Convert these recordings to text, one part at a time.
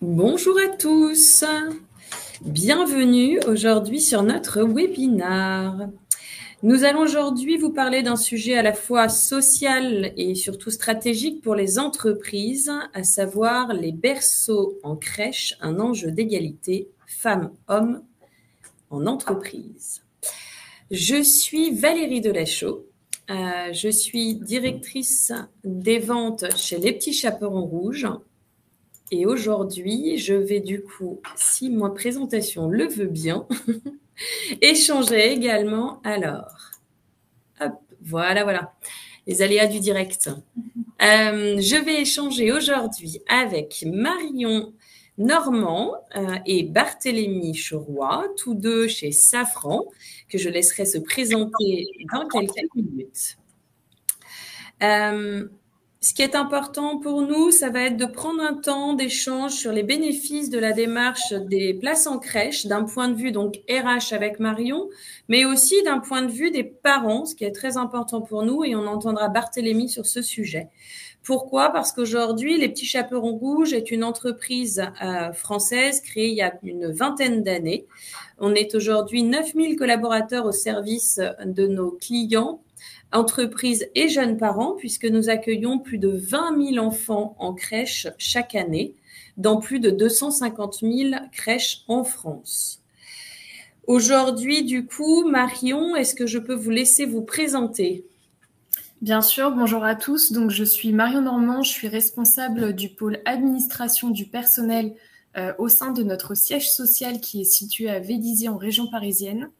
Bonjour à tous, bienvenue aujourd'hui sur notre webinaire. Nous allons aujourd'hui vous parler d'un sujet à la fois social et surtout stratégique pour les entreprises, à savoir les berceaux en crèche, un enjeu d'égalité femmes-hommes en entreprise. Je suis Valérie Delachaux, je suis directrice des ventes chez Les Petits Chaperons Rouges. Et aujourd'hui, je vais du coup, si ma présentation le veut bien, échanger également. Alors, hop, voilà, les aléas du direct. Je vais échanger aujourd'hui avec Marion Normand et Barthélémy Choroy, tous deux chez Safran, que je laisserai se présenter dans quelques minutes. Ce qui est important pour nous, ça va être de prendre un temps d'échange sur les bénéfices de la démarche des places en crèche, d'un point de vue donc RH avec Marion, mais aussi d'un point de vue des parents, ce qui est très important pour nous, et on entendra Barthélémy sur ce sujet. Pourquoi? Parce qu'aujourd'hui, Les Petits Chaperons Rouges est une entreprise française créée il y a une vingtaine d'années. On est aujourd'hui 9000 collaborateurs au service de nos clients, entreprises et jeunes parents, puisque nous accueillons plus de 20 000 enfants en crèche chaque année, dans plus de 250 000 crèches en France. Aujourd'hui, du coup, Marion, est-ce que je peux vous laisser vous présenter? Bien sûr, bonjour à tous. Donc, je suis Marion Normand, je suis responsable du pôle administration du personnel au sein de notre siège social qui est situé à Vélizy en région parisienne.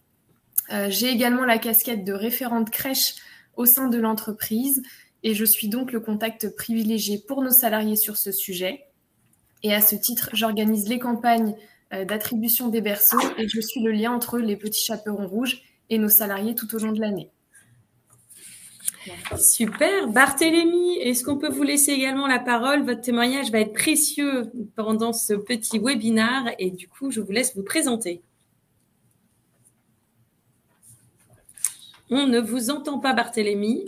J'ai également la casquette de référente crèche au sein de l'entreprise et je suis donc le contact privilégié pour nos salariés sur ce sujet. Et à ce titre, j'organise les campagnes d'attribution des berceaux et je suis le lien entre les Petits Chaperons Rouges et nos salariés tout au long de l'année. Super. Barthélémy, est-ce qu'on peut vous laisser également la parole? Votre témoignage va être précieux pendant ce petit webinaire et du coup, je vous laisse vous présenter. On ne vous entend pas, Barthélémy.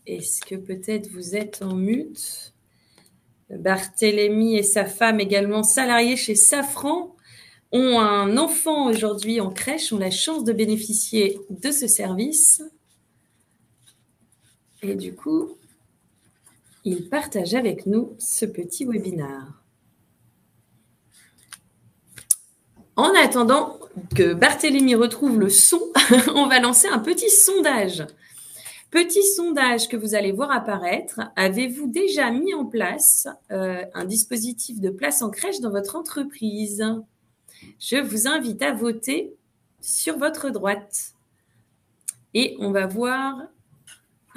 Est-ce que peut-être vous êtes en mute? Barthélémy et sa femme, également salariés chez Safran, ont un enfant aujourd'hui en crèche, ont la chance de bénéficier de ce service. Et du coup, ils partagent avec nous ce petit webinaire. En attendant que Barthélémy retrouve le son, on va lancer un petit sondage. Petit sondage que vous allez voir apparaître. Avez-vous déjà mis en place un dispositif de place en crèche dans votre entreprise? Je vous invite à voter sur votre droite. Et on va voir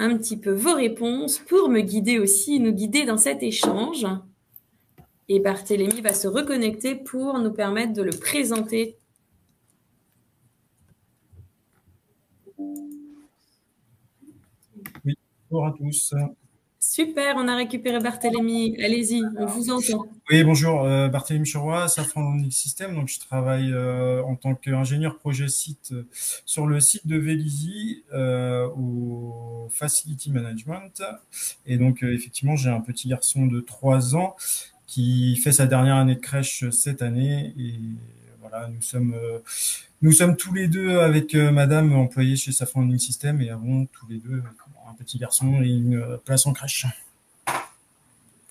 un petit peu vos réponses pour me guider aussi, nous guider dans cet échange. Et Barthélémy va se reconnecter pour nous permettre de le présenter. Oui, bonjour à tous. Super, on a récupéré Barthélémy. Allez-y, on vous entend. Oui, bonjour, Barthélémy Choroy, Safran System. Donc, je travaille en tant qu'ingénieur projet site sur le site de Vélizy au Facility Management. Et donc, effectivement, j'ai un petit garçon de 3 ans qui fait sa dernière année de crèche cette année. Et voilà, nous sommes tous les deux avec madame employée chez Safran System et avons tous les deux un petit garçon et une place en crèche.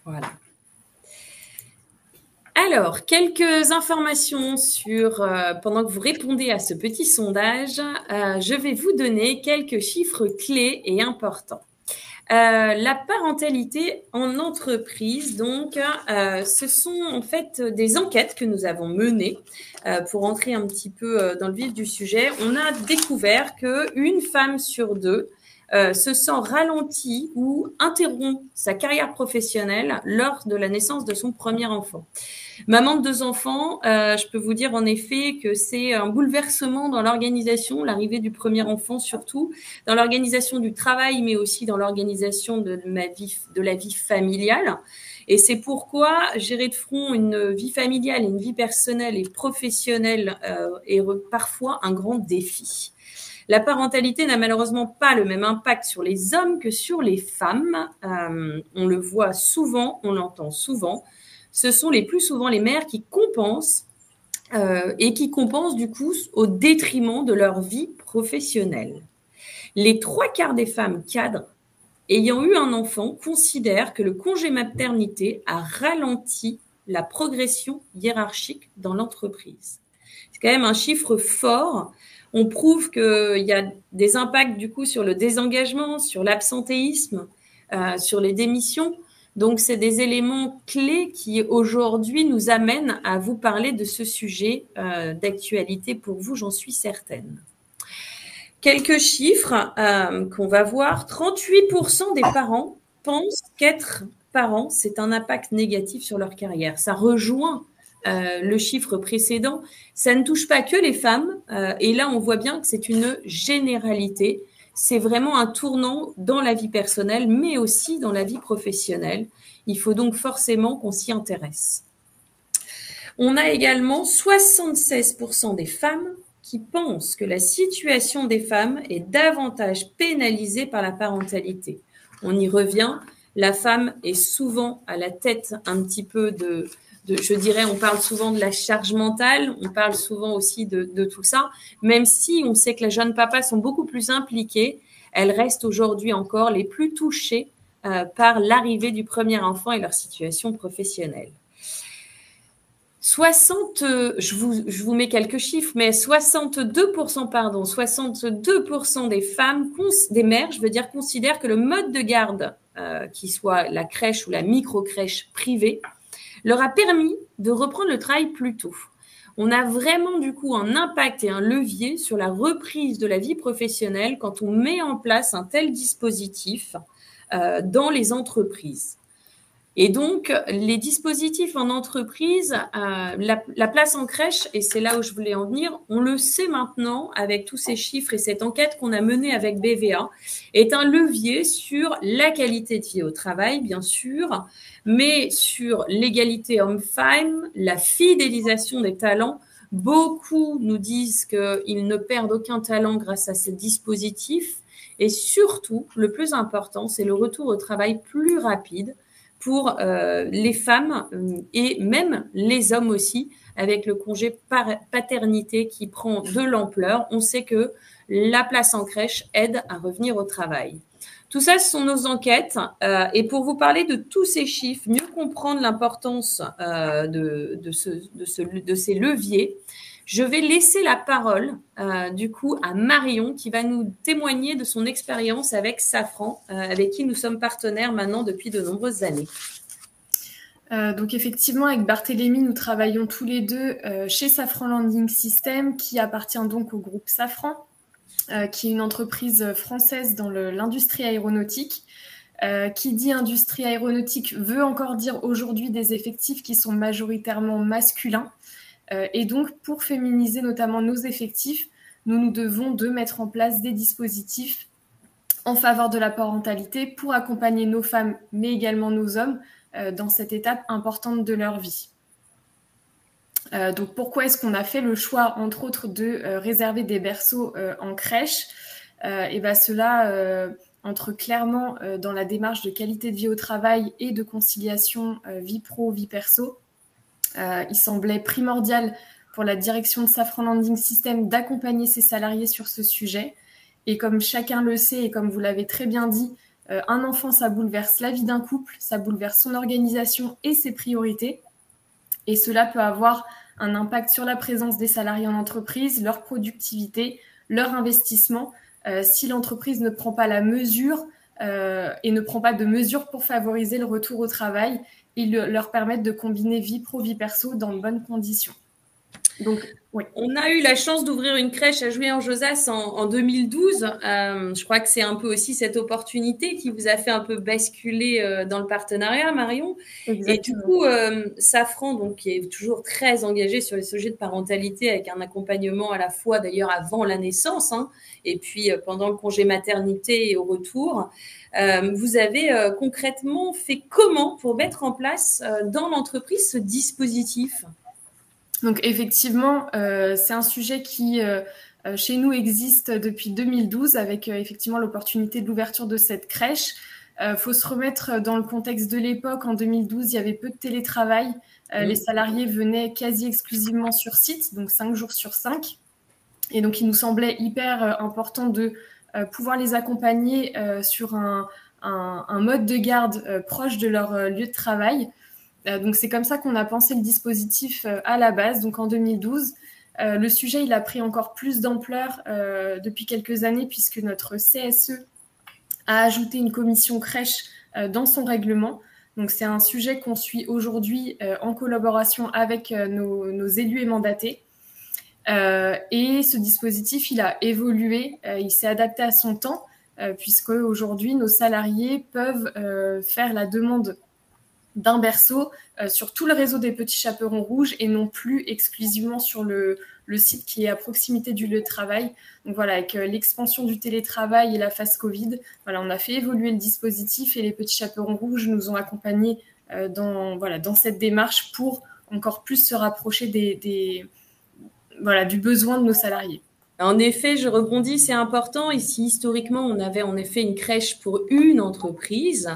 Voilà. Alors, quelques informations sur, pendant que vous répondez à ce petit sondage, je vais vous donner quelques chiffres clés et importants. La parentalité en entreprise, donc, ce sont en fait des enquêtes que nous avons menées pour entrer un petit peu dans le vif du sujet. On a découvert qu'une femme sur deux se sent ralentie ou interrompt sa carrière professionnelle lors de la naissance de son premier enfant. Maman de 2 enfants, je peux vous dire en effet que c'est un bouleversement dans l'organisation, l'arrivée du premier enfant surtout, dans l'organisation du travail, mais aussi dans l'organisation de la vie familiale. Et c'est pourquoi gérer de front une vie familiale, une vie personnelle et professionnelle est parfois un grand défi. La parentalité n'a malheureusement pas le même impact sur les hommes que sur les femmes. On le voit souvent, on l'entend souvent. Ce sont les plus souvent les mères qui compensent et qui compensent du coup au détriment de leur vie professionnelle. Les 3/4 des femmes cadres ayant eu un enfant considèrent que le congé maternité a ralenti la progression hiérarchique dans l'entreprise. C'est quand même un chiffre fort. On prouve qu'il y a des impacts du coup sur le désengagement, sur l'absentéisme, sur les démissions. Donc, c'est des éléments clés qui aujourd'hui nous amènent à vous parler de ce sujet d'actualité pour vous, j'en suis certaine. Quelques chiffres qu'on va voir. 38% des parents pensent qu'être parent, c'est un impact négatif sur leur carrière. Ça rejoint le chiffre précédent. Ça ne touche pas que les femmes. Et là, on voit bien que c'est une généralité. C'est vraiment un tournant dans la vie personnelle, mais aussi dans la vie professionnelle. Il faut donc forcément qu'on s'y intéresse. On a également 76% des femmes qui pensent que la situation des femmes est davantage pénalisée par la parentalité. On y revient. La femme est souvent à la tête un petit peu je dirais, on parle souvent de la charge mentale, on parle souvent aussi de tout ça, même si on sait que les jeunes papas sont beaucoup plus impliqués, elles restent aujourd'hui encore les plus touchées par l'arrivée du premier enfant et leur situation professionnelle. Je vous mets quelques chiffres, mais 62% des femmes, des mères, considèrent que le mode de garde, qui soit la crèche ou la micro-crèche privée, leur a permis de reprendre le travail plus tôt. On a vraiment du coup un impact et un levier sur la reprise de la vie professionnelle quand on met en place un tel dispositif dans les entreprises. Et donc, les dispositifs en entreprise, la place en crèche, et c'est là où je voulais en venir, on le sait maintenant avec tous ces chiffres et cette enquête qu'on a menée avec BVA, est un levier sur la qualité de vie au travail, bien sûr, mais sur l'égalité homme-femme, la fidélisation des talents. Beaucoup nous disent qu'ils ne perdent aucun talent grâce à ce dispositif. Et surtout, le plus important, c'est le retour au travail plus rapide pour les femmes et même les hommes aussi, avec le congé paternité qui prend de l'ampleur. On sait que la place en crèche aide à revenir au travail. Tout ça, ce sont nos enquêtes. Et pour vous parler de tous ces chiffres, mieux comprendre l'importance de ces leviers, je vais laisser la parole du coup à Marion qui va nous témoigner de son expérience avec Safran, avec qui nous sommes partenaires maintenant depuis de nombreuses années. Donc effectivement, avec Barthélémy, nous travaillons tous les deux chez Safran Landing System, qui appartient donc au groupe Safran, qui est une entreprise française dans l'industrie aéronautique. Qui dit industrie aéronautique veut encore dire aujourd'hui des effectifs qui sont majoritairement masculins. Et donc, pour féminiser notamment nos effectifs, nous devons mettre en place des dispositifs en faveur de la parentalité pour accompagner nos femmes, mais également nos hommes, dans cette étape importante de leur vie. Donc, pourquoi est-ce qu'on a fait le choix, entre autres, de réserver des berceaux en crèche ? Et bien, cela entre clairement dans la démarche de qualité de vie au travail et de conciliation vie pro, vie perso. Il semblait primordial pour la direction de Safran Landing System d'accompagner ses salariés sur ce sujet. Et comme chacun le sait et comme vous l'avez très bien dit, un enfant, ça bouleverse la vie d'un couple, ça bouleverse son organisation et ses priorités. Et cela peut avoir un impact sur la présence des salariés en entreprise, leur productivité, leur investissement. Si l'entreprise ne prend pas la mesure et ne prend pas de mesures pour favoriser le retour au travail et leur permettre de combiner vie pro, vie perso dans de bonnes conditions. Donc, oui. On a eu la chance d'ouvrir une crèche à Jouy-en-Josas en 2012. Je crois que c'est un peu aussi cette opportunité qui vous a fait un peu basculer dans le partenariat, Marion. Exactement. Et du coup, Safran, donc, qui est toujours très engagé sur les sujets de parentalité avec un accompagnement à la fois d'ailleurs avant la naissance et puis pendant le congé maternité et au retour. Vous avez concrètement fait comment pour mettre en place dans l'entreprise ce dispositif ? Donc effectivement, c'est un sujet qui chez nous existe depuis 2012 avec effectivement l'opportunité de l'ouverture de cette crèche. Faut se remettre dans le contexte de l'époque. En 2012, il y avait peu de télétravail. Les salariés venaient quasi exclusivement sur site, donc 5 jours sur 5. Et donc, il nous semblait hyper important de pouvoir les accompagner sur un mode de garde proche de leur lieu de travail. Donc, c'est comme ça qu'on a pensé le dispositif à la base, donc en 2012. Le sujet, il a pris encore plus d'ampleur depuis quelques années puisque notre CSE a ajouté une commission crèche dans son règlement. Donc, c'est un sujet qu'on suit aujourd'hui en collaboration avec nos élus et mandatés. Et ce dispositif, il a évolué, il s'est adapté à son temps, puisque aujourd'hui, nos salariés peuvent faire la demande d'un berceau sur tout le réseau des Petits Chaperons Rouges et non plus exclusivement sur le site qui est à proximité du lieu de travail. Donc voilà, avec l'expansion du télétravail et la phase Covid, voilà, on a fait évoluer le dispositif et les Petits Chaperons Rouges nous ont accompagnés dans cette démarche pour encore plus se rapprocher du besoin de nos salariés. En effet, je rebondis, c'est important. Ici, historiquement, on avait en effet une crèche pour une entreprise.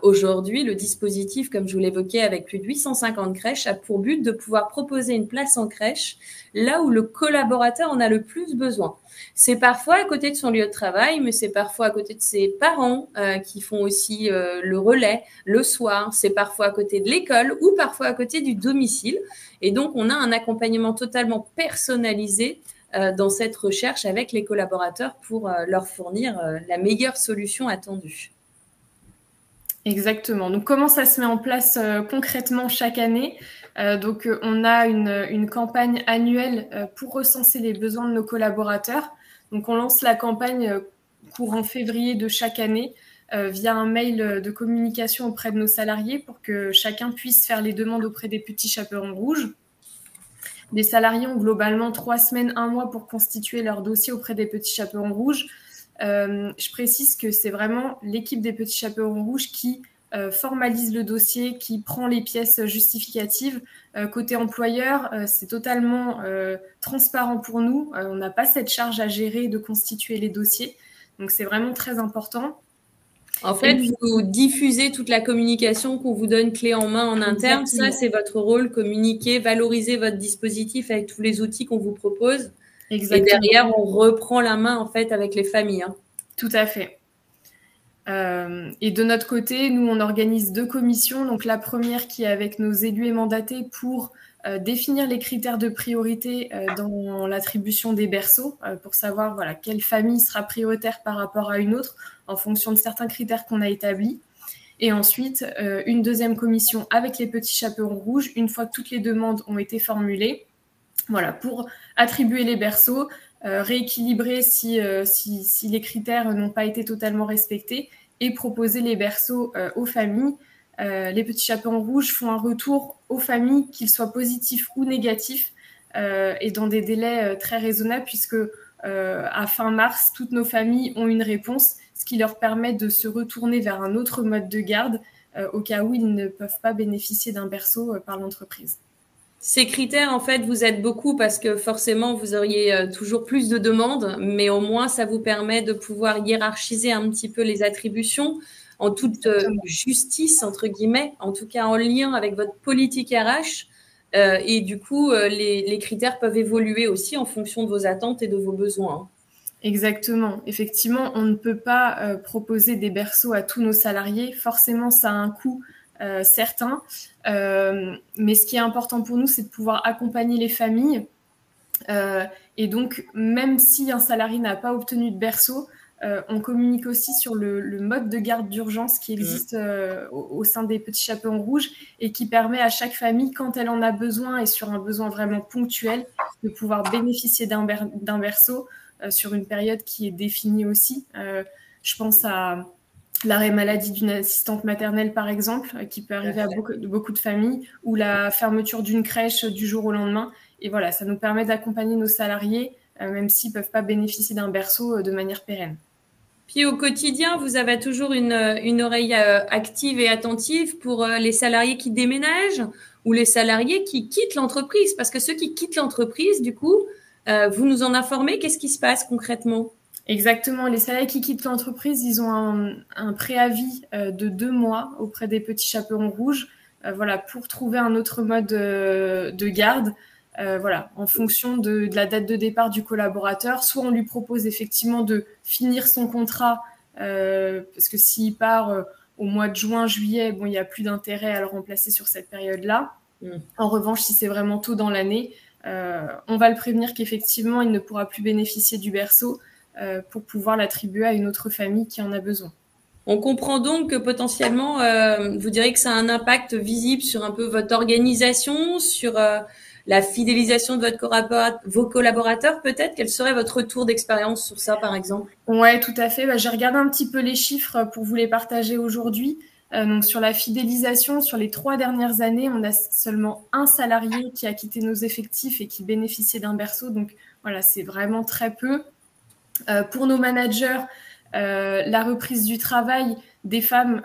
Aujourd'hui, le dispositif, comme je vous l'évoquais, avec plus de 850 crèches, a pour but de pouvoir proposer une place en crèche là où le collaborateur en a le plus besoin. C'est parfois à côté de son lieu de travail, mais c'est parfois à côté de ses parents qui font aussi le relais le soir. C'est parfois à côté de l'école ou parfois à côté du domicile. Et donc, on a un accompagnement totalement personnalisé dans cette recherche avec les collaborateurs pour leur fournir la meilleure solution attendue. Exactement. Donc, comment ça se met en place concrètement chaque année ? On a une campagne annuelle pour recenser les besoins de nos collaborateurs. Donc, on lance la campagne courant février de chaque année via un mail de communication auprès de nos salariés pour que chacun puisse faire les demandes auprès des Petits Chaperons Rouges. Les salariés ont globalement 3 semaines, 1 mois pour constituer leur dossier auprès des Petits Chaperons Rouges. Je précise que c'est vraiment l'équipe des Petits Chaperons Rouges qui formalise le dossier, qui prend les pièces justificatives. Côté employeur, c'est totalement transparent pour nous. On n'a pas cette charge à gérer de constituer les dossiers. Donc, c'est vraiment très important. En fait, vous diffusez toute la communication qu'on vous donne clé en main en interne. Exactement. Ça, c'est votre rôle, communiquer, valoriser votre dispositif avec tous les outils qu'on vous propose. Exactement. Et derrière, on reprend la main, en fait, avec les familles. Hein. Tout à fait. Et de notre côté, nous, on organise 2 commissions. Donc, la première qui est avec nos élus et mandatés pour définir les critères de priorité dans l'attribution des berceaux pour savoir quelle famille sera prioritaire par rapport à une autre en fonction de certains critères qu'on a établis. Et ensuite, une deuxième commission avec les Petits Chaperons Rouges, une fois que toutes les demandes ont été formulées, pour attribuer les berceaux, rééquilibrer si les critères n'ont pas été totalement respectés et proposer les berceaux aux familles. Les Petits Chaperons Rouges font un retour aux familles, qu'ils soient positifs ou négatifs, et dans des délais très raisonnables, puisque à fin mars, toutes nos familles ont une réponse, ce qui leur permet de se retourner vers un autre mode de garde au cas où ils ne peuvent pas bénéficier d'un berceau par l'entreprise. Ces critères, en fait, vous aident beaucoup parce que forcément, vous auriez toujours plus de demandes, mais au moins, ça vous permet de pouvoir hiérarchiser un petit peu les attributions en toute justice, entre guillemets, en tout cas en lien avec votre politique RH. Et du coup, les critères peuvent évoluer aussi en fonction de vos attentes et de vos besoins. Exactement. Effectivement, on ne peut pas proposer des berceaux à tous nos salariés. Forcément, ça a un coût certain. Mais ce qui est important pour nous, c'est de pouvoir accompagner les familles. Et donc, même si un salarié n'a pas obtenu de berceau, on communique aussi sur le mode de garde d'urgence qui existe au sein des Petits Chaperons Rouges et qui permet à chaque famille, quand elle en a besoin et sur un besoin vraiment ponctuel, de pouvoir bénéficier d'un berceau sur une période qui est définie aussi. Je pense à l'arrêt maladie d'une assistante maternelle, par exemple, qui peut arriver à beaucoup de familles, ou la fermeture d'une crèche du jour au lendemain. Et voilà, ça nous permet d'accompagner nos salariés, même s'ils ne peuvent pas bénéficier d'un berceau de manière pérenne. Puis au quotidien, vous avez toujours une oreille active et attentive pour les salariés qui déménagent ou les salariés qui quittent l'entreprise. Parce que ceux qui quittent l'entreprise, du coup, Vous nous en informez? Qu'est-ce qui se passe concrètement? Exactement. Les salariés qui quittent l'entreprise, ils ont un préavis de 2 mois auprès des petits chaperons rouges, voilà, pour trouver un autre mode de garde. Voilà, en fonction de la date de départ du collaborateur. Soit on lui propose effectivement de finir son contrat, parce que s'il part au mois de juin, juillet, bon, il n'y a plus d'intérêt à le remplacer sur cette période-là. En revanche, si c'est vraiment tôt dans l'année, on va le prévenir qu'effectivement, il ne pourra plus bénéficier du berceau pour pouvoir l'attribuer à une autre famille qui en a besoin. On comprend donc que potentiellement, vous diriez que ça a un impact visible sur un peu votre organisation, sur la fidélisation de vos collaborateurs, peut-être. Quel serait votre retour d'expérience sur ça, par exemple? Ouais, tout à fait. J'ai regardé un petit peu les chiffres pour vous les partager aujourd'hui. Donc sur la fidélisation, sur les 3 dernières années, on a seulement un salarié qui a quitté nos effectifs et qui bénéficiait d'un berceau. Donc voilà, c'est vraiment très peu. Pour nos managers, la reprise du travail des femmes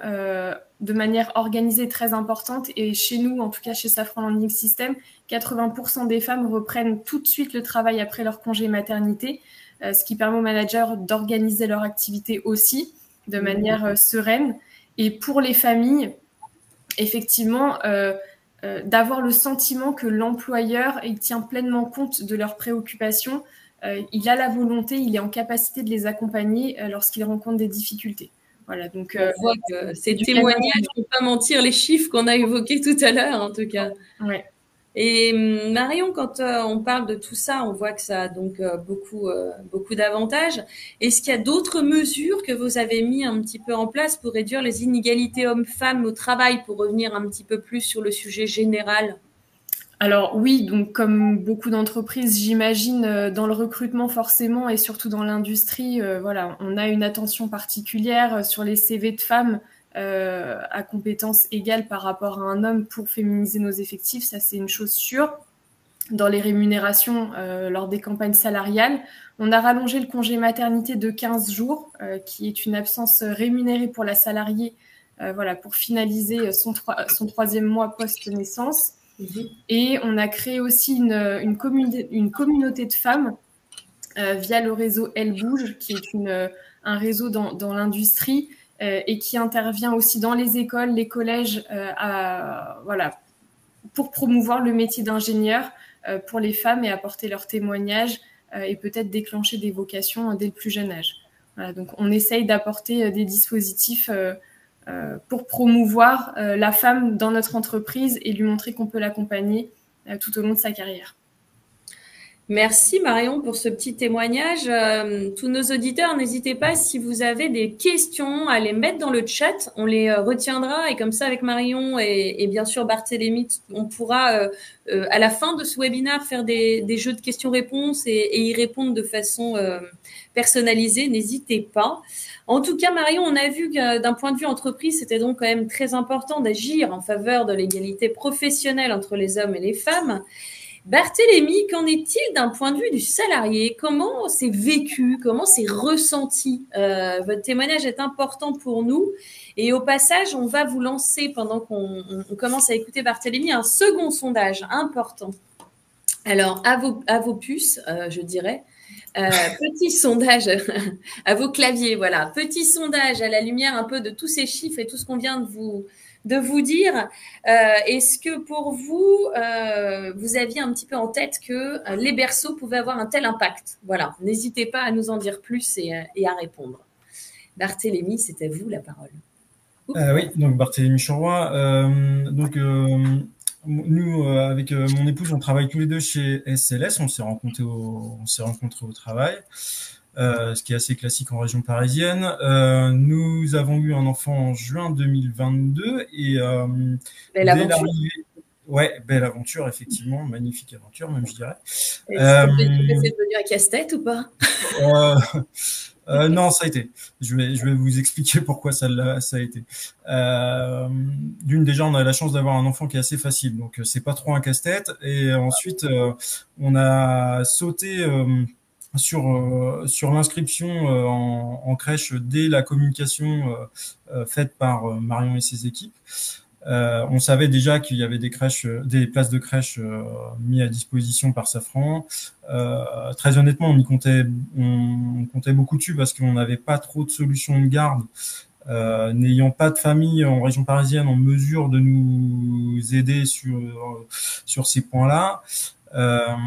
de manière organisée très importante. Et chez nous, en tout cas chez Safran Landing System, 80% des femmes reprennent tout de suite le travail après leur congé maternité, ce qui permet aux managers d'organiser leur activité aussi de manière sereine. Et pour les familles, effectivement, d'avoir le sentiment que l'employeur il tient pleinement compte de leurs préoccupations, il a la volonté, il est en capacité de les accompagner lorsqu'ils rencontrent des difficultés. Voilà, donc on voit que ces témoignages ne font pas mentir, les chiffres qu'on a évoqués tout à l'heure, en tout cas. Ouais. Et Marion, quand on parle de tout ça, on voit que ça a donc beaucoup d'avantages. Est-ce qu'il y a d'autres mesures que vous avez mis un petit peu en place pour réduire les inégalités hommes-femmes au travail, pour revenir un petit peu plus sur le sujet général? Alors oui, donc comme beaucoup d'entreprises, j'imagine, dans le recrutement forcément et surtout dans l'industrie, voilà, on a une attention particulière sur les CV de femmes à compétences égales par rapport à un homme pour féminiser nos effectifs, ça c'est une chose sûre. Dans les rémunérations lors des campagnes salariales, on a rallongé le congé maternité de 15 jours, qui est une absence rémunérée pour la salariée, voilà, pour finaliser son 3e mois post-naissance. Et on a créé aussi une communauté de femmes via le réseau Elle Bouge, qui est un réseau dans l'industrie et qui intervient aussi dans les écoles, les collèges, voilà, pour promouvoir le métier d'ingénieur pour les femmes et apporter leur témoignage et peut-être déclencher des vocations dès le plus jeune âge. Voilà, donc on essaye d'apporter des dispositifs pour promouvoir la femme dans notre entreprise et lui montrer qu'on peut l'accompagner tout au long de sa carrière. Merci Marion pour ce petit témoignage. Tous nos auditeurs, n'hésitez pas si vous avez des questions à les mettre dans le chat. On les retiendra et comme ça avec Marion et bien sûr Barthélémy, on pourra à la fin de ce webinaire faire des jeux de questions-réponses et y répondre de façon personnalisée. N'hésitez pas. En tout cas, Marion, on a vu que d'un point de vue entreprise, c'était donc quand même très important d'agir en faveur de l'égalité professionnelle entre les hommes et les femmes. Barthélémy, qu'en est-il d'un point de vue du salarié? Comment c'est vécu? Comment c'est ressenti? Votre témoignage est important pour nous. Et au passage, on va vous lancer, pendant qu'on commence à écouter Barthélémy, un second sondage important. Alors, à vos puces, je dirais. Petit sondage à vos claviers, voilà. Petit sondage à la lumière un peu de tous ces chiffres et tout ce qu'on vient de vous dire. Est-ce que pour vous, vous aviez un petit peu en tête que les berceaux pouvaient avoir un tel impact? Voilà, n'hésitez pas à nous en dire plus et à répondre. Barthélémy, c'est à vous la parole. Oui, donc Barthélémy Choroy. Nous, avec mon épouse, on travaille tous les deux chez SLS. On s'est rencontrés au travail. Ce qui est assez classique en région parisienne. Nous avons eu un enfant en juin 2022 et belle aventure. Ouais, belle aventure, effectivement, magnifique aventure, même je dirais. Est-ce que c'est devenu un casse-tête ou pas? Non, ça a été. Je vais vous expliquer pourquoi ça a été. Déjà, on a la chance d'avoir un enfant qui est assez facile, donc c'est pas trop un casse-tête. Et ensuite, on a sauté sur l'inscription en crèche dès la communication faite par Marion et ses équipes. On savait déjà qu'il y avait des places de crèche mises à disposition par Safran. Très honnêtement, on comptait beaucoup dessus parce qu'on n'avait pas trop de solutions de garde. N'ayant pas de famille en région parisienne en mesure de nous aider sur ces points-là. Ça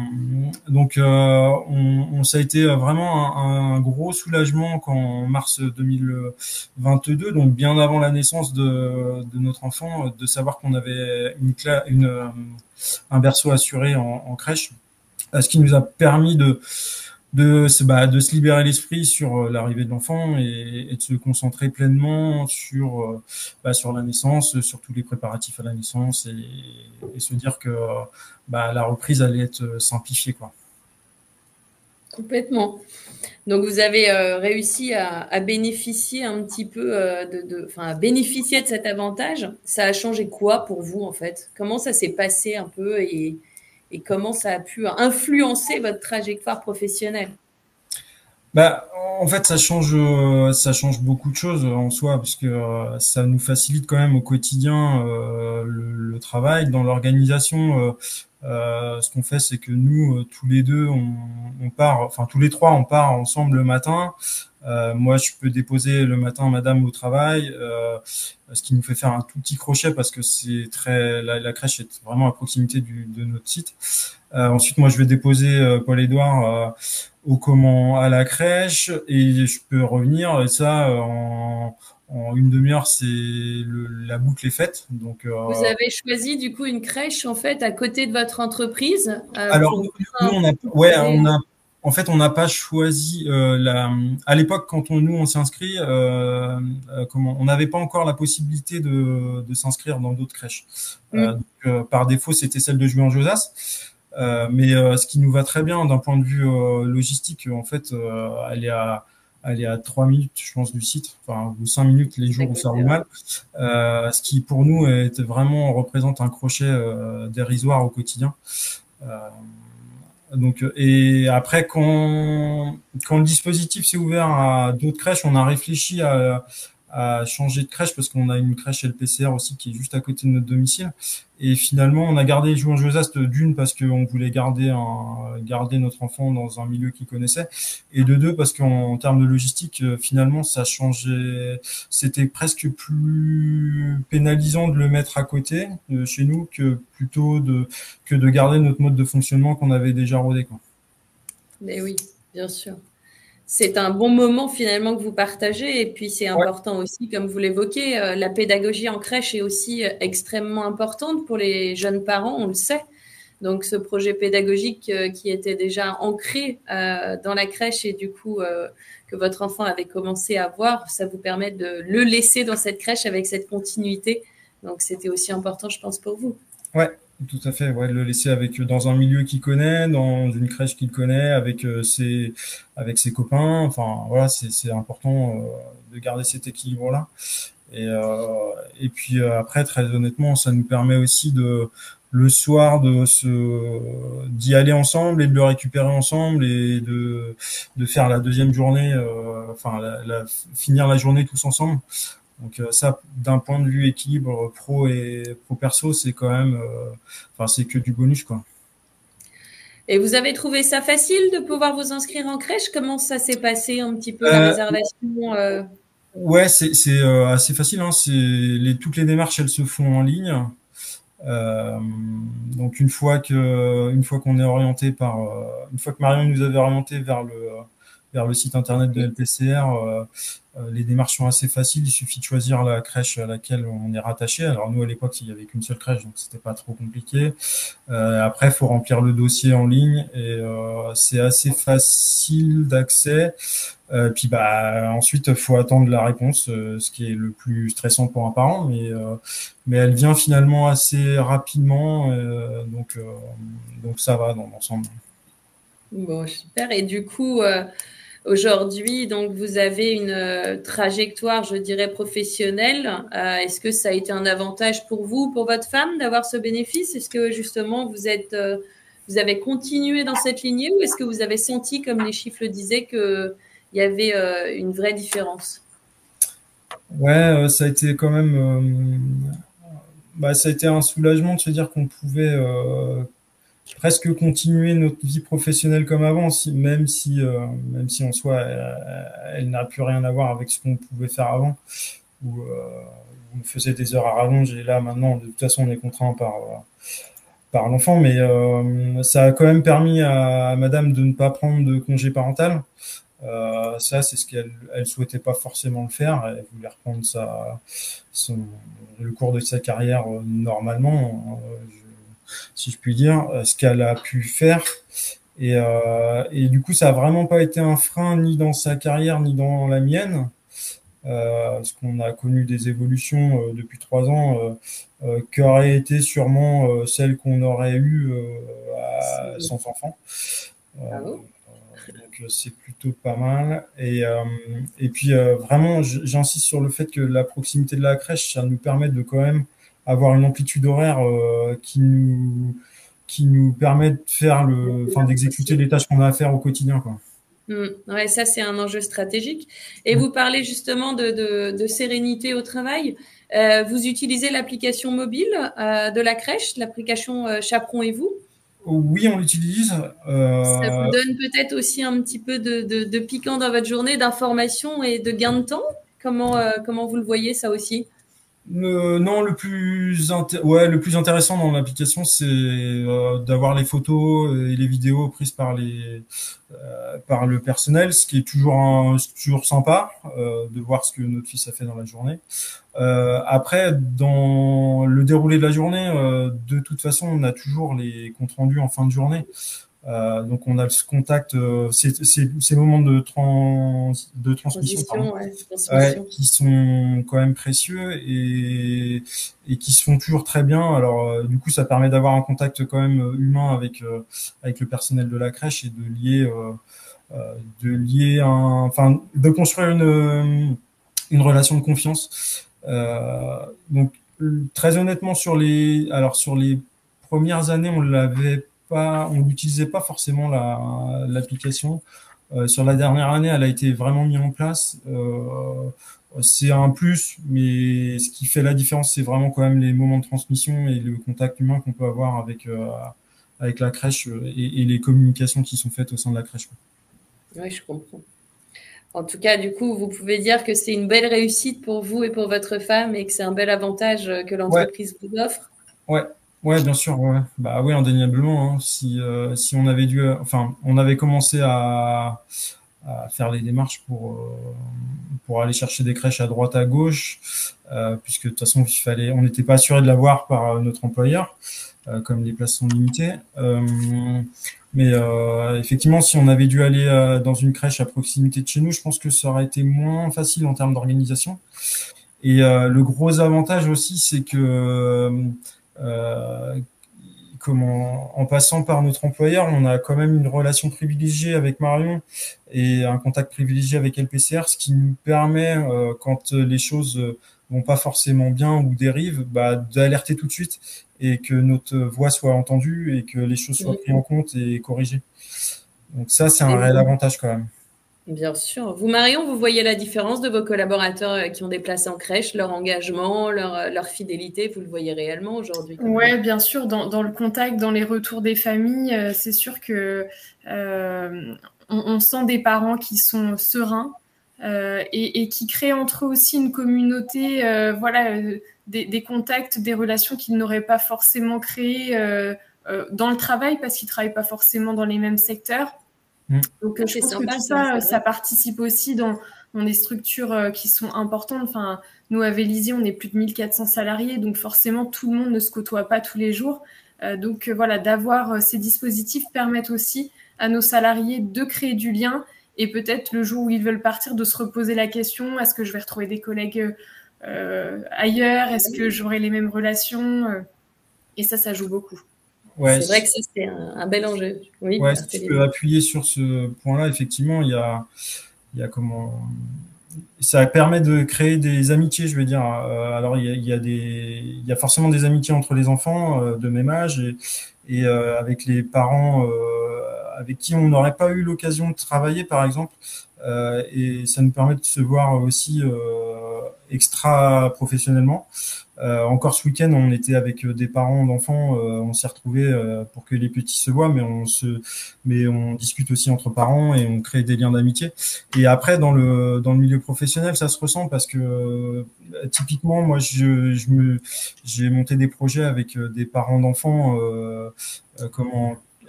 a été vraiment un gros soulagement quand en mars 2022, donc bien avant la naissance de notre enfant, de savoir qu'on avait un berceau assuré en crèche, ce qui nous a permis de se libérer l'esprit sur l'arrivée de l'enfant et de se concentrer pleinement sur la naissance, sur tous les préparatifs à la naissance et se dire que la reprise allait être simplifiée, quoi. Complètement. Donc, vous avez réussi à bénéficier un petit peu à bénéficier de cet avantage. Ça a changé quoi pour vous, en fait? Comment ça s'est passé un peu et comment ça a pu influencer votre trajectoire professionnelle? En fait, ça change beaucoup de choses en soi, parce que ça nous facilite quand même au quotidien le travail. Dans l'organisation, ce qu'on fait, c'est que nous, tous les deux, on part, enfin tous les trois, on part ensemble le matin. Moi, je peux déposer le matin madame au travail, ce qui nous fait faire un tout petit crochet parce que la crèche est vraiment à proximité de notre site. Ensuite, moi, je vais déposer Paul-Édouard à la crèche et je peux revenir. Et ça, en une demi-heure, la boucle est faite. Donc, vous avez choisi du coup une crèche en fait à côté de votre entreprise. Alors, nous, en fait, on n'a pas choisi à l'époque quand on s'est inscrit, on n'avait pas encore la possibilité de s'inscrire dans d'autres crèches. Donc, par défaut, c'était celle de Juan-Josas. Mais ce qui nous va très bien d'un point de vue logistique, en fait, elle est à 3 minutes, je pense, du site, enfin, ou 5 minutes les jours où ça roule mal. Ce qui, pour nous, représente un crochet dérisoire au quotidien. Et après, quand le dispositif s'est ouvert à d'autres crèches, on a réfléchi à changer de crèche parce qu'on a une crèche LPCR aussi qui est juste à côté de notre domicile. Et finalement, on a gardé Jouan Josas d'une parce qu'on voulait garder notre enfant dans un milieu qu'il connaissait, et de deux parce qu'en termes de logistique, finalement, ça changeait. C'était presque plus pénalisant de le mettre à côté de chez nous que de garder notre mode de fonctionnement qu'on avait déjà rodé, quoi. Mais oui, bien sûr. C'est un bon moment finalement que vous partagez et puis c'est important aussi, comme vous l'évoquez, la pédagogie en crèche est aussi extrêmement importante pour les jeunes parents, on le sait. Donc ce projet pédagogique qui était déjà ancré dans la crèche et du coup que votre enfant avait commencé à voir, ça vous permet de le laisser dans cette crèche avec cette continuité. Donc c'était aussi important, je pense, pour vous. Ouais. Tout à fait, ouais, le laisser dans un milieu qu'il connaît, dans une crèche qu'il connaît, avec ses copains. Enfin, voilà, c'est important de garder cet équilibre-là. Et puis après, très honnêtement, ça nous permet aussi le soir d'y aller ensemble et de le récupérer ensemble et de faire la deuxième journée, finir la journée tous ensemble. Donc ça, d'un point de vue équilibre pro et pro perso, c'est quand même, c'est que du bonus, quoi. Et vous avez trouvé ça facile de pouvoir vous inscrire en crèche? Comment ça s'est passé un petit peu la réservation? Ouais, c'est assez facile, hein. Toutes les démarches, elles se font en ligne. Donc une fois qu'on est orienté une fois que Marion nous avait orienté vers le site internet de LPCR, les démarches sont assez faciles. Il suffit de choisir la crèche à laquelle on est rattaché. Alors nous, à l'époque, il y avait qu'une seule crèche, donc c'était pas trop compliqué. Après, il faut remplir le dossier en ligne et c'est assez facile d'accès. Puis ensuite, il faut attendre la réponse, ce qui est le plus stressant pour un parent, mais elle vient finalement assez rapidement, donc ça va dans l'ensemble. Bon, super. Et du coup, aujourd'hui, donc vous avez une trajectoire, je dirais, professionnelle. Est-ce que ça a été un avantage pour vous, pour votre femme, d'avoir ce bénéfice? Est-ce que justement vous avez continué dans cette lignée ou est-ce que vous avez senti, comme les chiffres le disaient, qu'il y avait une vraie différence? Ouais, ça a été quand même Ça a été un soulagement de se dire qu'on pouvait presque continuer notre vie professionnelle comme avant, même si en soi, elle n'a plus rien à voir avec ce qu'on pouvait faire avant, où on faisait des heures à rallonge, et là, maintenant, de toute façon, on est contraint par l'enfant, mais ça a quand même permis à madame de ne pas prendre de congé parental. Ça, c'est ce qu'elle souhaitait pas forcément le faire. Elle voulait reprendre le cours de sa carrière normalement, si je puis dire, ce qu'elle a pu faire. Et du coup, ça a vraiment pas été un frein ni dans sa carrière ni dans la mienne. Parce qu'on a connu des évolutions depuis 3 ans qui auraient été sûrement celles qu'on aurait eues sans enfant. Bravo. Donc c'est plutôt pas mal. Et puis vraiment, j'insiste sur le fait que la proximité de la crèche, ça nous permet de quand même avoir une amplitude horaire qui nous permet de faire d'exécuter les tâches qu'on a à faire au quotidien, quoi. Ouais, ça c'est un enjeu stratégique. Et vous parlez justement de sérénité au travail. Vous utilisez l'application mobile de la crèche, l'application Chaperon et vous? Oui, on l'utilise. Ça vous donne peut-être aussi un petit peu de piquant dans votre journée, d'information et de gain de temps. Comment vous le voyez ça aussi? Non, le plus intéressant dans l'application, c'est d'avoir les photos et les vidéos prises par le personnel, ce qui est c'est toujours sympa de voir ce que notre fils a fait dans la journée. Après, dans le déroulé de la journée, de toute façon, on a toujours les comptes rendus en fin de journée. Donc on a ce contact, ces moments de transmission, qui sont quand même précieux et qui se font toujours très bien. Alors du coup, ça permet d'avoir un contact quand même humain avec le personnel de la crèche et de construire une relation de confiance. Donc très honnêtement, sur les premières années, on n'utilisait pas forcément l'application. Sur la dernière année, elle a été vraiment mise en place. C'est un plus, mais ce qui fait la différence, c'est vraiment quand même les moments de transmission et le contact humain qu'on peut avoir avec la crèche et les communications qui sont faites au sein de la crèche. Oui, je comprends. En tout cas, du coup, vous pouvez dire que c'est une belle réussite pour vous et pour votre femme et que c'est un bel avantage que l'entreprise vous offre. Ouais, bien sûr, ouais. Bah oui, indéniablement, hein. Si on avait on avait commencé à faire les démarches pour aller chercher des crèches à droite à gauche, puisque de toute façon on n'était pas assuré de l'avoir par notre employeur, comme les places sont limitées. Mais effectivement, si on avait dû aller dans une crèche à proximité de chez nous, je pense que ça aurait été moins facile en termes d'organisation. Et le gros avantage aussi, c'est que en passant par notre employeur, on a quand même une relation privilégiée avec Marion et un contact privilégié avec LPCR, ce qui nous permet, quand les choses vont pas forcément bien ou dérivent, d'alerter tout de suite et que notre voix soit entendue et que les choses soient prises en compte et corrigées. Donc ça, c'est un réel avantage quand même. Bien sûr. Vous, Marion, vous voyez la différence de vos collaborateurs qui ont des places en crèche, leur engagement, leur fidélité, vous le voyez réellement aujourd'hui? Oui, bien sûr. Dans le contact, dans les retours des familles, c'est sûr que on sent des parents qui sont sereins et qui créent entre eux aussi une communauté, des contacts, des relations qu'ils n'auraient pas forcément créées dans le travail parce qu'ils ne travaillent pas forcément dans les mêmes secteurs. Donc, je pense que tout ça participe aussi dans des structures qui sont importantes. Enfin, nous, à Vélizy, on est plus de 1400 salariés, donc forcément, tout le monde ne se côtoie pas tous les jours. Donc, d'avoir ces dispositifs permettent aussi à nos salariés de créer du lien et peut-être le jour où ils veulent partir, de se reposer la question, est-ce que je vais retrouver des collègues ailleurs? Est-ce que j'aurai les mêmes relations? Et ça joue beaucoup. Ouais, c'est vrai que ça, c'est un bel enjeu. Oui, si je peux appuyer sur ce point-là, effectivement, il y a ça permet de créer des amitiés, je veux dire. Alors, il y a forcément des amitiés entre les enfants de même âge et avec les parents avec qui on n'aurait pas eu l'occasion de travailler, par exemple. Et ça nous permet de se voir aussi extra professionnellement. Encore ce week-end, on était avec des parents d'enfants, on s'est retrouvés pour que les petits se voient, mais on discute aussi entre parents et on crée des liens d'amitié. Et après, dans le milieu professionnel, ça se ressent parce que typiquement, moi, j'ai monté des projets avec des parents d'enfants,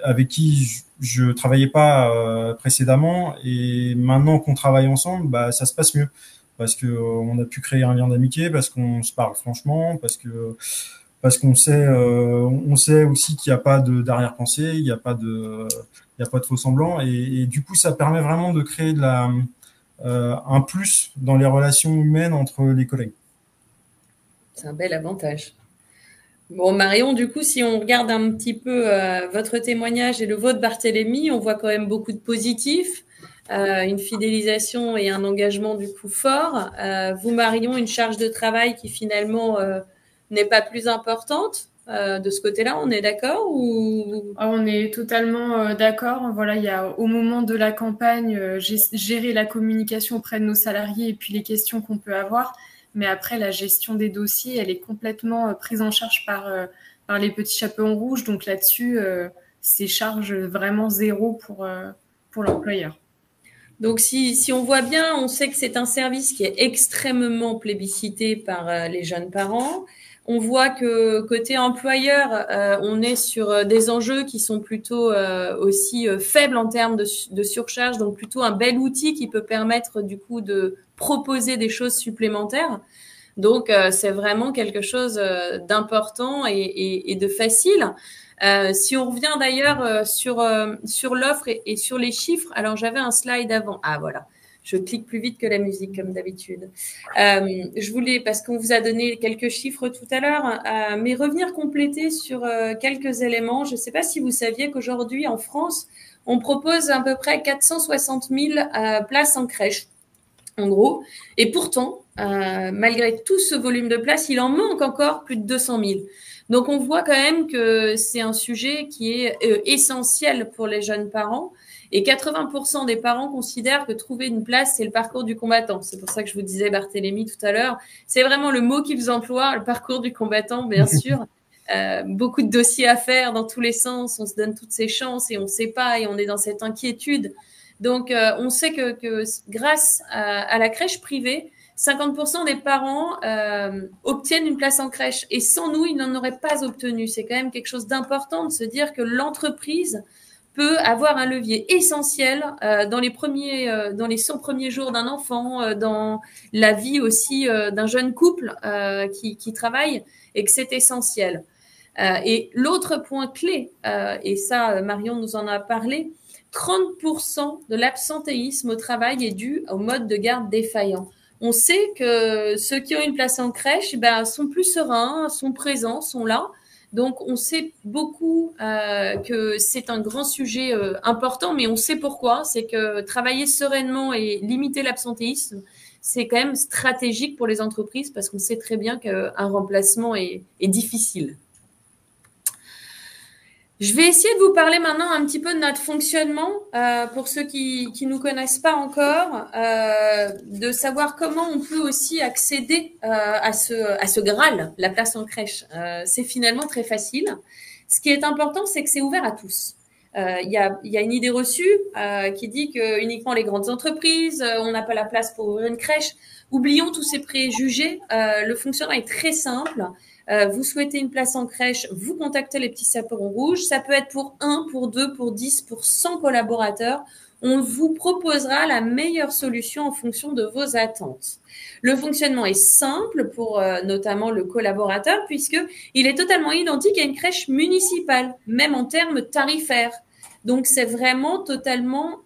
avec qui je travaillais pas précédemment, et maintenant qu'on travaille ensemble, bah ça se passe mieux parce que on a pu créer un lien d'amitié, parce qu'on se parle franchement, parce qu'on sait on sait aussi qu'il n'y a pas d'arrière-pensée, il y a pas de faux semblants, et du coup ça permet vraiment de créer un plus dans les relations humaines entre les collègues. C'est un bel avantage. Bon, Marion, du coup, si on regarde un petit peu votre témoignage et le vôtre, Barthélémy, on voit quand même beaucoup de positifs, une fidélisation et un engagement du coup fort. Vous, Marion, une charge de travail qui finalement n'est pas plus importante. De ce côté-là, on est d'accord ou... On est totalement d'accord. Voilà, il y a au moment de la campagne, gérer la communication auprès de nos salariés et puis les questions qu'on peut avoir. Mais après, la gestion des dossiers, elle est complètement prise en charge par les petits chapeaux rouges. Donc là-dessus, c'est charge vraiment zéro pour l'employeur. Donc, si on voit bien, on sait que c'est un service qui est extrêmement plébiscité par les jeunes parents. On voit que côté employeur, on est sur des enjeux qui sont plutôt aussi faibles en termes de surcharge, donc plutôt un bel outil qui peut permettre du coup de proposer des choses supplémentaires. Donc, c'est vraiment quelque chose d'important et de facile. Si on revient d'ailleurs sur l'offre et sur les chiffres, alors j'avais un slide avant. Ah voilà, je clique plus vite que la musique comme d'habitude. Je voulais, parce qu'on vous a donné quelques chiffres tout à l'heure, mais revenir compléter sur quelques éléments. Je ne sais pas si vous saviez qu'aujourd'hui en France, on propose à peu près 460 000 places en crèche, en gros. Et pourtant, malgré tout ce volume de places, il en manque encore plus de 200 000. Donc, on voit quand même que c'est un sujet qui est essentiel pour les jeunes parents. Et 80% des parents considèrent que trouver une place, c'est le parcours du combattant. C'est pour ça que je vous disais, Barthélémy, tout à l'heure. C'est vraiment le mot qu'ils emploient, le parcours du combattant, bien sûr. Beaucoup de dossiers à faire dans tous les sens. On se donne toutes ses chances et on ne sait pas et on est dans cette inquiétude. Donc, on sait que grâce à la crèche privée, 50% des parents obtiennent une place en crèche. Et sans nous, ils n'en auraient pas obtenu. C'est quand même quelque chose d'important de se dire que l'entreprise peut avoir un levier essentiel dans les 100 premiers jours d'un enfant, dans la vie aussi d'un jeune couple qui travaille, et que c'est essentiel. Et l'autre point clé, et ça, Marion nous en a parlé, 30% de l'absentéisme au travail est dû au mode de garde défaillant. On sait que ceux qui ont une place en crèche sont plus sereins, sont présents, sont là. Donc, on sait beaucoup que c'est un grand sujet important, mais on sait pourquoi. C'est que travailler sereinement et limiter l'absentéisme, c'est quand même stratégique pour les entreprises parce qu'on sait très bien qu'un remplacement est difficile. Je vais essayer de vous parler maintenant un petit peu de notre fonctionnement pour ceux qui nous connaissent pas encore, de savoir comment on peut aussi accéder à ce Graal, la place en crèche. C'est finalement très facile. Ce qui est important, c'est que c'est ouvert à tous. Il y a une idée reçue qui dit que uniquement les grandes entreprises, on n'a pas la place pour ouvrir une crèche. Oublions tous ces préjugés. Le fonctionnement est très simple. Vous souhaitez une place en crèche, vous contactez les petits chaperons rouges. Ça peut être pour 1, pour 2, pour 10, pour 100 collaborateurs. On vous proposera la meilleure solution en fonction de vos attentes. Le fonctionnement est simple pour notamment le collaborateur puisqu'il est totalement identique à une crèche municipale, même en termes tarifaires. Donc, c'est vraiment totalement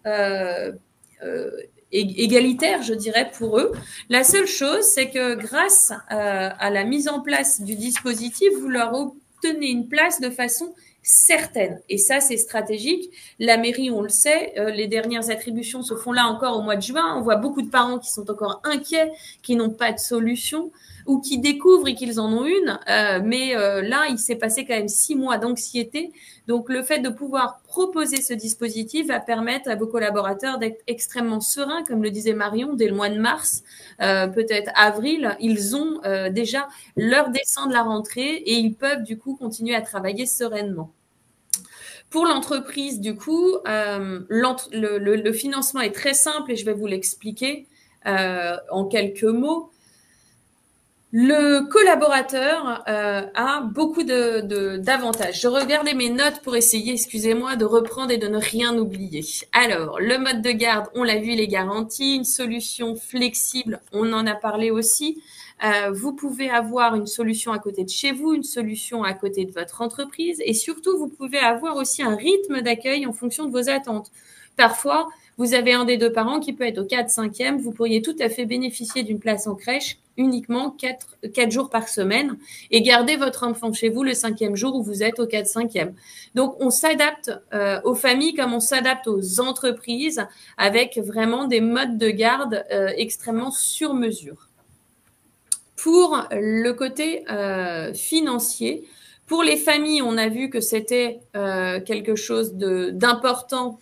égalitaire, je dirais, pour eux. La seule chose, c'est que grâce à la mise en place du dispositif, vous leur obtenez une place de façon certaine. Et ça, c'est stratégique. La mairie, on le sait, les dernières attributions se font là encore au mois de juin. On voit beaucoup de parents qui sont encore inquiets, qui n'ont pas de solution. ou qui découvrent qu'ils en ont une. Mais là, il s'est passé quand même 6 mois d'anxiété. Donc, le fait de pouvoir proposer ce dispositif va permettre à vos collaborateurs d'être extrêmement sereins, comme le disait Marion, dès le mois de mars, peut-être avril, ils ont déjà leur dessin de la rentrée et ils peuvent du coup continuer à travailler sereinement. Pour l'entreprise, du coup, le financement est très simple et je vais vous l'expliquer en quelques mots. Le collaborateur a beaucoup d'avantages. Je regardais mes notes pour essayer, excusez-moi, de reprendre et de ne rien oublier. Alors, le mode de garde, on l'a vu, les garanties, une solution flexible, on en a parlé aussi. Vous pouvez avoir une solution à côté de chez vous, une solution à côté de votre entreprise et surtout, vous pouvez avoir aussi un rythme d'accueil en fonction de vos attentes. Parfois, vous avez un des deux parents qui peut être au 4-5e, vous pourriez tout à fait bénéficier d'une place en crèche uniquement 4 jours par semaine et garder votre enfant chez vous le 5e jour où vous êtes au 4-5e. Donc, on s'adapte aux familles comme on s'adapte aux entreprises avec vraiment des modes de garde extrêmement sur mesure. Pour le côté financier, pour les familles, on a vu que c'était quelque chose d'important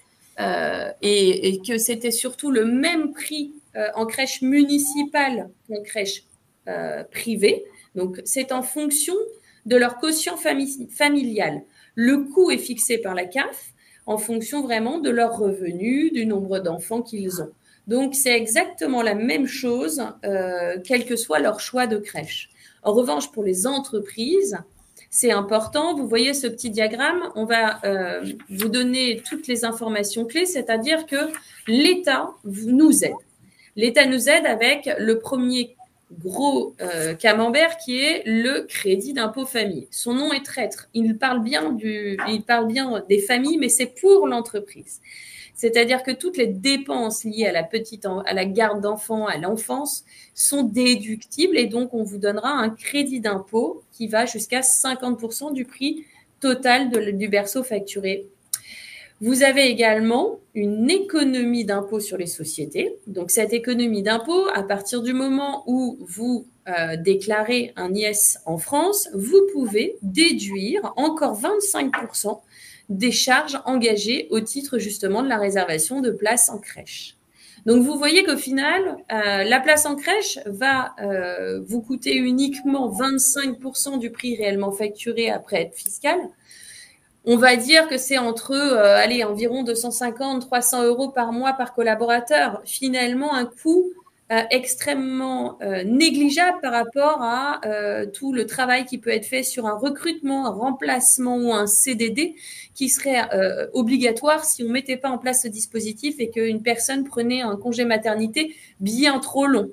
et que c'était surtout le même prix en crèche municipale qu'en crèche privée. Donc, c'est en fonction de leur quotient familial. Le coût est fixé par la CAF en fonction vraiment de leurs revenus, du nombre d'enfants qu'ils ont. Donc, c'est exactement la même chose, quel que soit leur choix de crèche. En revanche, pour les entreprises, c'est important. Vous voyez ce petit diagramme, on va vous donner toutes les informations clés, c'est-à-dire que l'État nous aide. L'État nous aide avec le premier gros camembert qui est le crédit d'impôt famille. Son nom est traître. Il parle bien des familles, mais c'est pour l'entreprise. C'est-à-dire que toutes les dépenses liées à la garde d'enfants, à l'enfance, sont déductibles et donc on vous donnera un crédit d'impôt qui va jusqu'à 50% du prix total du berceau facturé. Vous avez également une économie d'impôt sur les sociétés. Donc cette économie d'impôt, à partir du moment où vous déclarez un IS en France, vous pouvez déduire encore 25% des charges engagées au titre justement de la réservation de places en crèche. Donc, vous voyez qu'au final, la place en crèche va vous coûter uniquement 25% du prix réellement facturé après aide fiscale. On va dire que c'est entre environ 250-300 euros par mois par collaborateur. Finalement, un coût extrêmement négligeable par rapport à tout le travail qui peut être fait sur un recrutement, un remplacement ou un CDD qui serait obligatoire si on ne mettait pas en place ce dispositif et qu'une personne prenait un congé maternité bien trop long.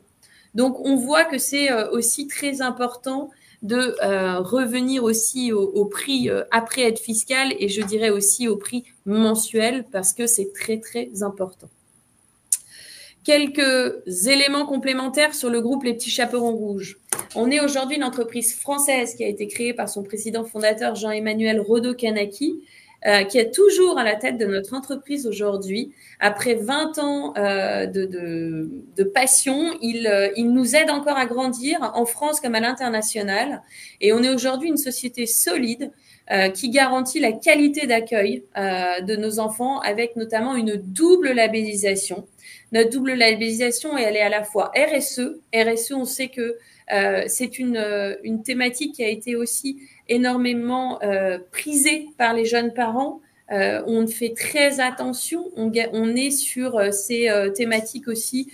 Donc, on voit que c'est aussi très important de revenir aussi au prix après aide fiscale et je dirais aussi au prix mensuel parce que c'est très, très important. Quelques éléments complémentaires sur le groupe Les Petits Chaperons Rouges. On est aujourd'hui une entreprise française qui a été créée par son président fondateur Jean-Emmanuel Rodo-Kanaki, qui est toujours à la tête de notre entreprise aujourd'hui. Après 20 ans de passion, il nous aide encore à grandir en France comme à l'international. Et on est aujourd'hui une société solide qui garantit la qualité d'accueil de nos enfants avec notamment une double labellisation. Notre double labellisation, elle est à la fois RSE. RSE, on sait que c'est une thématique qui a été aussi énormément prisée par les jeunes parents. On fait très attention. On est sur ces thématiques aussi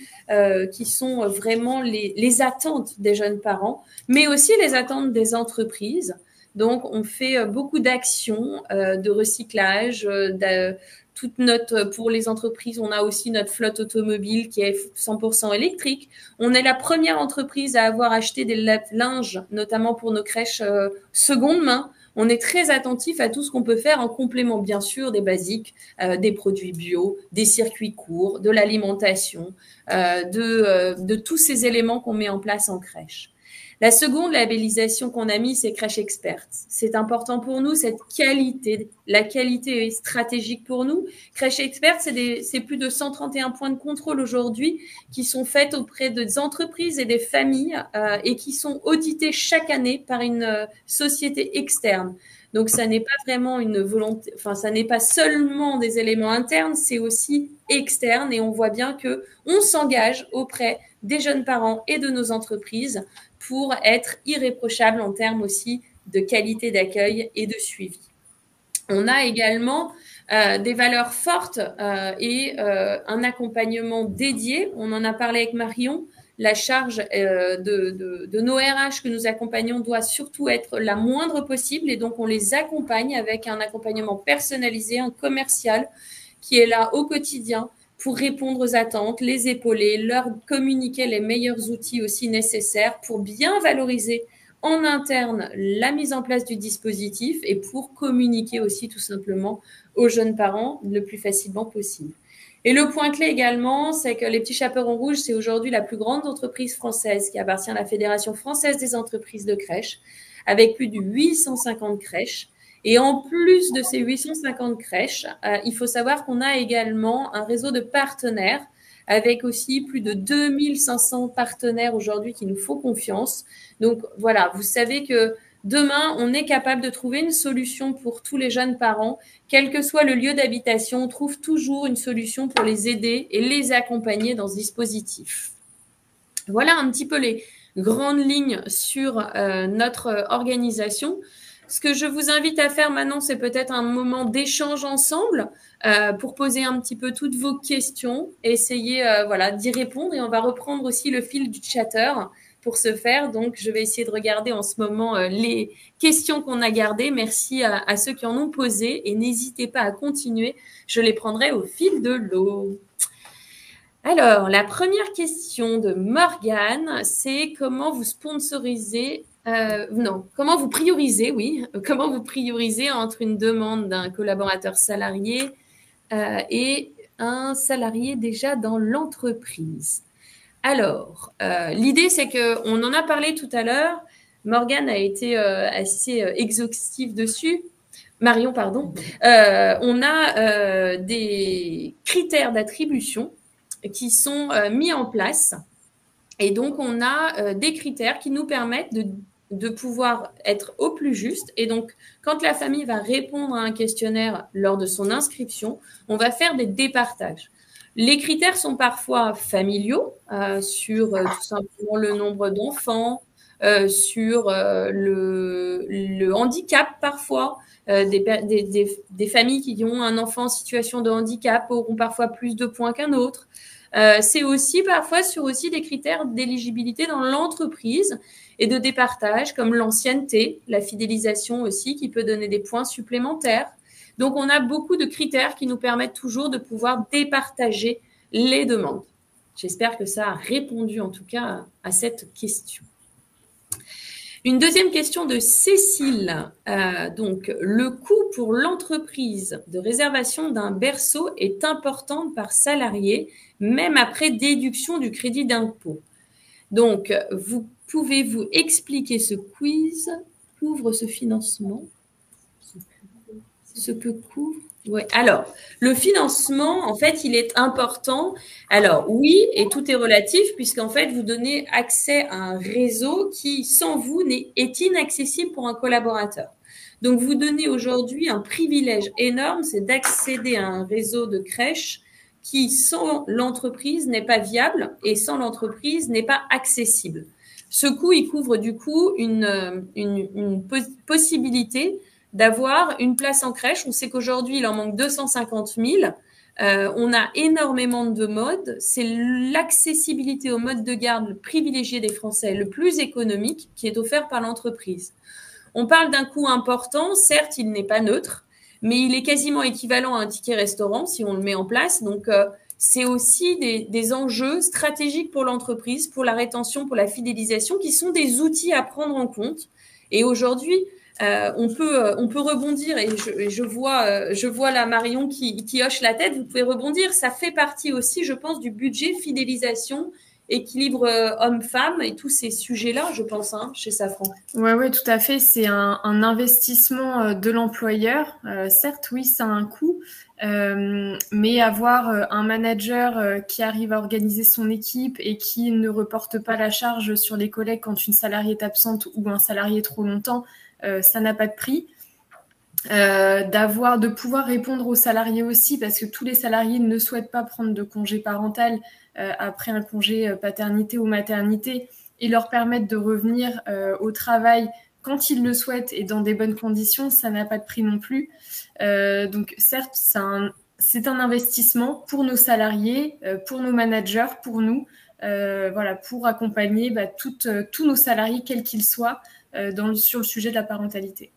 qui sont vraiment les attentes des jeunes parents, mais aussi les attentes des entreprises. Donc, on fait beaucoup d'actions de recyclage, pour les entreprises, on a aussi notre flotte automobile qui est 100% électrique. On est la première entreprise à avoir acheté des lave-linges, notamment pour nos crèches seconde main. On est très attentif à tout ce qu'on peut faire en complément, bien sûr, des basiques, des produits bio, des circuits courts, de l'alimentation, de tous ces éléments qu'on met en place en crèche. La seconde labellisation qu'on a mis, c'est Crèche Experte. C'est important pour nous, cette qualité. La qualité est stratégique pour nous. Crèche Experte, c'est plus de 131 points de contrôle aujourd'hui qui sont faits auprès des entreprises et des familles et qui sont audités chaque année par une société externe. Donc, ça n'est pas vraiment une volonté, enfin, ça n'est pas seulement des éléments internes, c'est aussi externe et on voit bien que on s'engage auprès des jeunes parents et de nos entreprises pour être irréprochable en termes aussi de qualité d'accueil et de suivi. On a également des valeurs fortes et un accompagnement dédié. On en a parlé avec Marion. La charge de nos RH que nous accompagnons doit surtout être la moindre possible et donc on les accompagne avec un accompagnement personnalisé, un commercial qui est là au quotidien pour répondre aux attentes, les épauler, leur communiquer les meilleurs outils aussi nécessaires pour bien valoriser en interne la mise en place du dispositif et pour communiquer aussi tout simplement aux jeunes parents le plus facilement possible. Et le point clé également, c'est que les Petits Chaperons Rouges, c'est aujourd'hui la plus grande entreprise française qui appartient à la Fédération française des entreprises de crèches, avec plus de 850 crèches. Et en plus de ces 850 crèches, il faut savoir qu'on a également un réseau de partenaires avec aussi plus de 2500 partenaires aujourd'hui qui nous font confiance. Donc voilà, vous savez que demain, on est capable de trouver une solution pour tous les jeunes parents. Quel que soit le lieu d'habitation, on trouve toujours une solution pour les aider et les accompagner dans ce dispositif. Voilà un petit peu les grandes lignes sur notre organisation. Ce que je vous invite à faire maintenant, c'est peut-être un moment d'échange ensemble pour poser un petit peu toutes vos questions, essayer d'y répondre et on va reprendre aussi le fil du chatter pour ce faire. Donc, je vais essayer de regarder en ce moment les questions qu'on a gardées. Merci à ceux qui en ont posé et n'hésitez pas à continuer. Je les prendrai au fil de l'eau. Alors, la première question de Morgane, c'est comment vous sponsorisez comment vous priorisez, comment vous priorisez entre une demande d'un collaborateur salarié et un salarié déjà dans l'entreprise. Alors, l'idée, c'est qu'on en a parlé tout à l'heure. Morgane a été assez exhaustive dessus. Marion, pardon. On a des critères d'attribution qui sont mis en place. Et donc, on a des critères qui nous permettent de pouvoir être au plus juste. Et donc, quand la famille va répondre à un questionnaire lors de son inscription, on va faire des départages. Les critères sont parfois familiaux sur tout simplement le nombre d'enfants, sur le handicap parfois. Des familles qui ont un enfant en situation de handicap auront parfois plus de points qu'un autre. C'est aussi parfois sur aussi des critères d'éligibilité dans l'entreprise et de départage comme l'ancienneté, la fidélisation aussi qui peut donner des points supplémentaires. Donc, on a beaucoup de critères qui nous permettent toujours de pouvoir départager les demandes. J'espère que ça a répondu en tout cas à cette question. Une deuxième question de Cécile. Donc, le coût pour l'entreprise de réservation d'un berceau est important par salarié, même après déduction du crédit d'impôt. Donc, pouvez-vous expliquer ce quiz couvre ce financement? Ce que couvre? Ouais. Alors, le financement, en fait, il est important. Alors, oui, et tout est relatif puisqu'en fait, vous donnez accès à un réseau qui, sans vous, est inaccessible pour un collaborateur. Donc, vous donnez aujourd'hui un privilège énorme, c'est d'accéder à un réseau de crèches qui, sans l'entreprise, n'est pas viable et sans l'entreprise, n'est pas accessible. Ce coût, il couvre du coup une possibilité d'avoir une place en crèche. On sait qu'aujourd'hui, il en manque 250 000. On a énormément de modes. C'est l'accessibilité au mode de garde privilégié des Français, le plus économique, qui est offert par l'entreprise. On parle d'un coût important. Certes, il n'est pas neutre, mais il est quasiment équivalent à un ticket restaurant si on le met en place. Donc, c'est aussi des enjeux stratégiques pour l'entreprise, pour la rétention, pour la fidélisation, qui sont des outils à prendre en compte. Et aujourd'hui, on peut rebondir et je vois là Marion qui hoche la tête. Vous pouvez rebondir. Ça fait partie aussi, je pense, du budget fidélisation équilibre homme-femme et tous ces sujets-là, je pense, chez Safran. Ouais, tout à fait. C'est un investissement de l'employeur. Certes, oui, ça a un coût, mais avoir un manager qui arrive à organiser son équipe et qui ne reporte pas la charge sur les collègues quand une salariée est absente ou un salarié est trop longtemps, ça n'a pas de prix. De pouvoir répondre aux salariés aussi, parce que tous les salariés ne souhaitent pas prendre de congé parental après un congé paternité ou maternité, et leur permettre de revenir au travail quand ils le souhaitent et dans des bonnes conditions, ça n'a pas de prix non plus. Donc certes, c'est un investissement pour nos salariés, pour nos managers, pour nous, pour accompagner tous nos salariés, quels qu'ils soient, sur le sujet de la parentalité.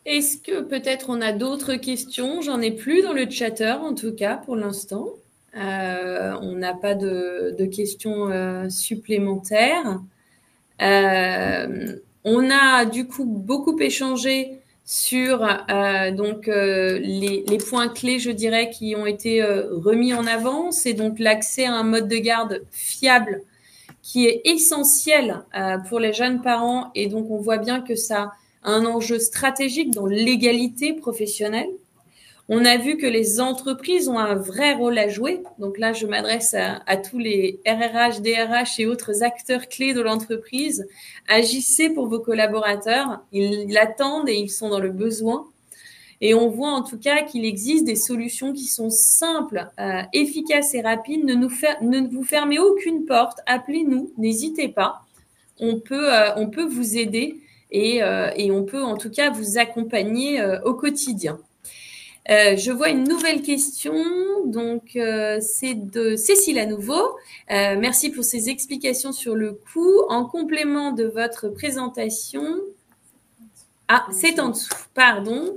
Est-ce que peut-être on a d'autres questions? J'en ai plus dans le chatter, en tout cas, pour l'instant. On n'a pas de questions supplémentaires. On a du coup beaucoup échangé sur les points clés, je dirais, qui ont été remis en avant. C'est donc l'accès à un mode de garde fiable qui est essentiel pour les jeunes parents, et donc on voit bien que ça a un enjeu stratégique dans l'égalité professionnelle. On a vu que les entreprises ont un vrai rôle à jouer. Donc là, je m'adresse à tous les RRH, DRH et autres acteurs clés de l'entreprise. Agissez pour vos collaborateurs. Ils l'attendent et ils sont dans le besoin. Et on voit en tout cas qu'il existe des solutions qui sont simples, efficaces et rapides. Ne vous fermez aucune porte. Appelez-nous, n'hésitez pas. On peut vous aider et on peut en tout cas vous accompagner au quotidien. Je vois une nouvelle question, donc c'est de Cécile à nouveau. Merci pour ces explications sur le coût. En complément de votre présentation, c'est en dessous, pardon.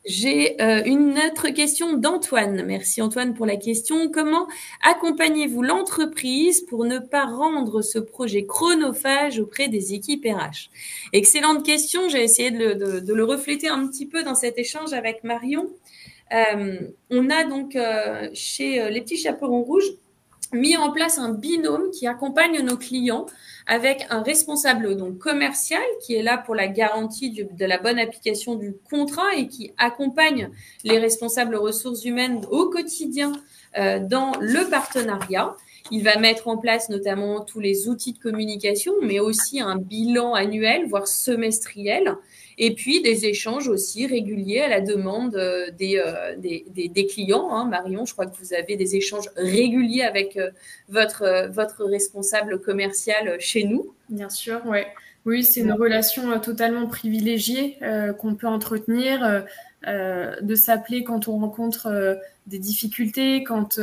J'ai une autre question d'Antoine. Merci Antoine pour la question. Comment accompagnez-vous l'entreprise pour ne pas rendre ce projet chronophage auprès des équipes RH? Excellente question. J'ai essayé de le refléter un petit peu dans cet échange avec Marion. On a donc chez les petits chaperons rouges mis en place un binôme qui accompagne nos clients avec un responsable donc commercial qui est là pour la garantie de la bonne application du contrat et qui accompagne les responsables ressources humaines au quotidien dans le partenariat. Il va mettre en place notamment tous les outils de communication, mais aussi un bilan annuel, voire semestriel, et puis des échanges aussi réguliers à la demande des clients. Marion, je crois que vous avez des échanges réguliers avec votre responsable commercial chez nous. Bien sûr, ouais. Oui, c'est une relation totalement privilégiée qu'on peut entretenir, de s'appeler quand on rencontre des difficultés, quand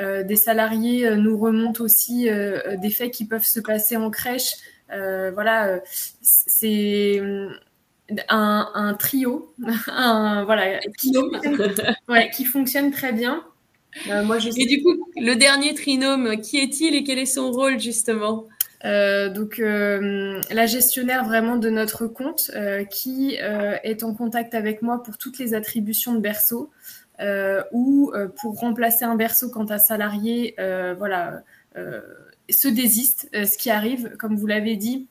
des salariés nous remontent aussi des faits qui peuvent se passer en crèche. C'est un trio, qui fonctionne très bien. Et du coup, le dernier trinôme, qui est-il et quel est son rôle justement? La gestionnaire vraiment de notre compte qui est en contact avec moi pour toutes les attributions de berceau ou pour remplacer un berceau quand un salarié se désiste, ce qui arrive, comme vous l'avez dit.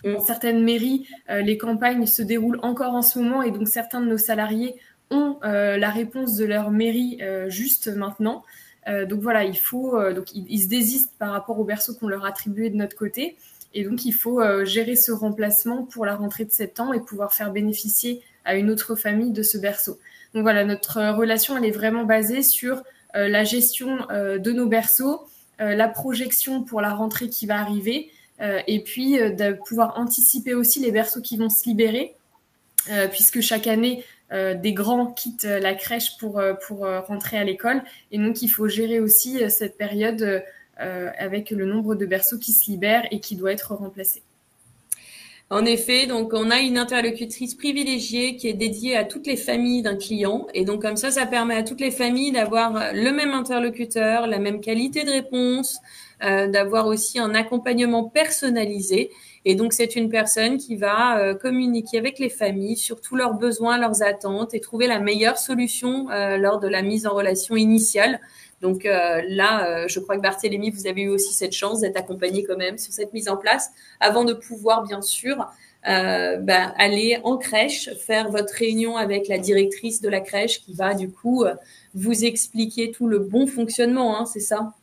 Dans certaines mairies, les campagnes se déroulent encore en ce moment et donc certains de nos salariés ont la réponse de leur mairie juste maintenant. Donc voilà, il faut ils se désistent par rapport au berceau qu'on leur a attribué de notre côté, et donc il faut gérer ce remplacement pour la rentrée de septembre et pouvoir faire bénéficier à une autre famille de ce berceau. Donc voilà, notre relation elle est vraiment basée sur la gestion de nos berceaux, la projection pour la rentrée qui va arriver, et puis de pouvoir anticiper aussi les berceaux qui vont se libérer, puisque chaque année des grands quittent la crèche pour rentrer à l'école, et donc il faut gérer aussi cette période avec le nombre de berceaux qui se libèrent et qui doit être remplacé. En effet, donc on a une interlocutrice privilégiée qui est dédiée à toutes les familles d'un client, et donc comme ça permet à toutes les familles d'avoir le même interlocuteur, la même qualité de réponse, d'avoir aussi un accompagnement personnalisé. Et donc, c'est une personne qui va communiquer avec les familles sur tous leurs besoins, leurs attentes et trouver la meilleure solution lors de la mise en relation initiale. Donc là, je crois que Barthélémy, vous avez eu aussi cette chance d'être accompagné quand même sur cette mise en place avant de pouvoir, bien sûr, aller en crèche, faire votre réunion avec la directrice de la crèche qui va du coup vous expliquer tout le bon fonctionnement, hein, c'est ça?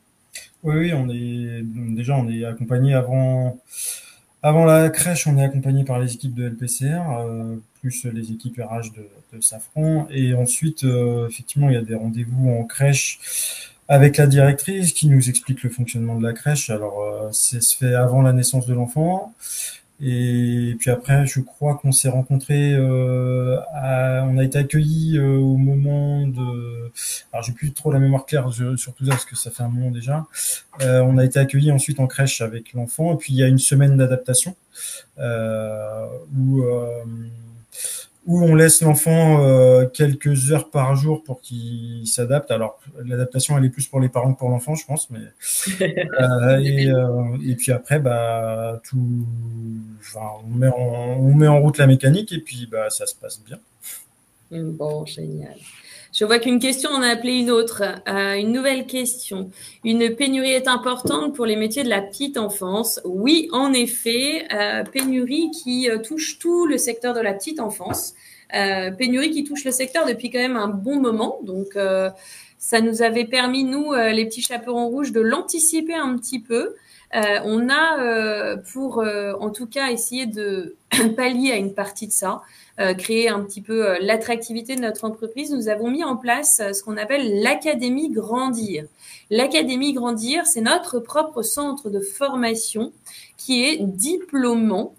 Oui, on est accompagné avant la crèche, on est accompagné par les équipes de LPCR, plus les équipes RH de Safran. Et ensuite, effectivement, il y a des rendez-vous en crèche avec la directrice qui nous explique le fonctionnement de la crèche. Alors, ça se fait avant la naissance de l'enfant. Et puis après, je crois qu'on s'est rencontrés, on a été accueillis au moment de. Alors, j'ai plus trop la mémoire claire sur tout ça parce que ça fait un moment déjà. On a été accueillis ensuite en crèche avec l'enfant, et puis il y a une semaine d'adaptation euh, où, euh, où on laisse l'enfant quelques heures par jour pour qu'il s'adapte. Alors, l'adaptation, elle est plus pour les parents que pour l'enfant, je pense, mais et puis après, enfin, on met en route la mécanique et puis ça se passe bien. Bon, génial. Je vois qu'une question en a appelé une autre. Une nouvelle question. Une pénurie est importante pour les métiers de la petite enfance. Oui, en effet, pénurie qui touche tout le secteur de la petite enfance. Pénurie qui touche le secteur depuis quand même un bon moment. Donc, ça nous avait permis, nous, les petits chaperons rouges, de l'anticiper un petit peu. On a, pour en tout cas, essayer de pallier à une partie de ça, créer un petit peu l'attractivité de notre entreprise, nous avons mis en place ce qu'on appelle l'Académie Grandir. L'Académie Grandir, c'est notre propre centre de formation qui est diplômant.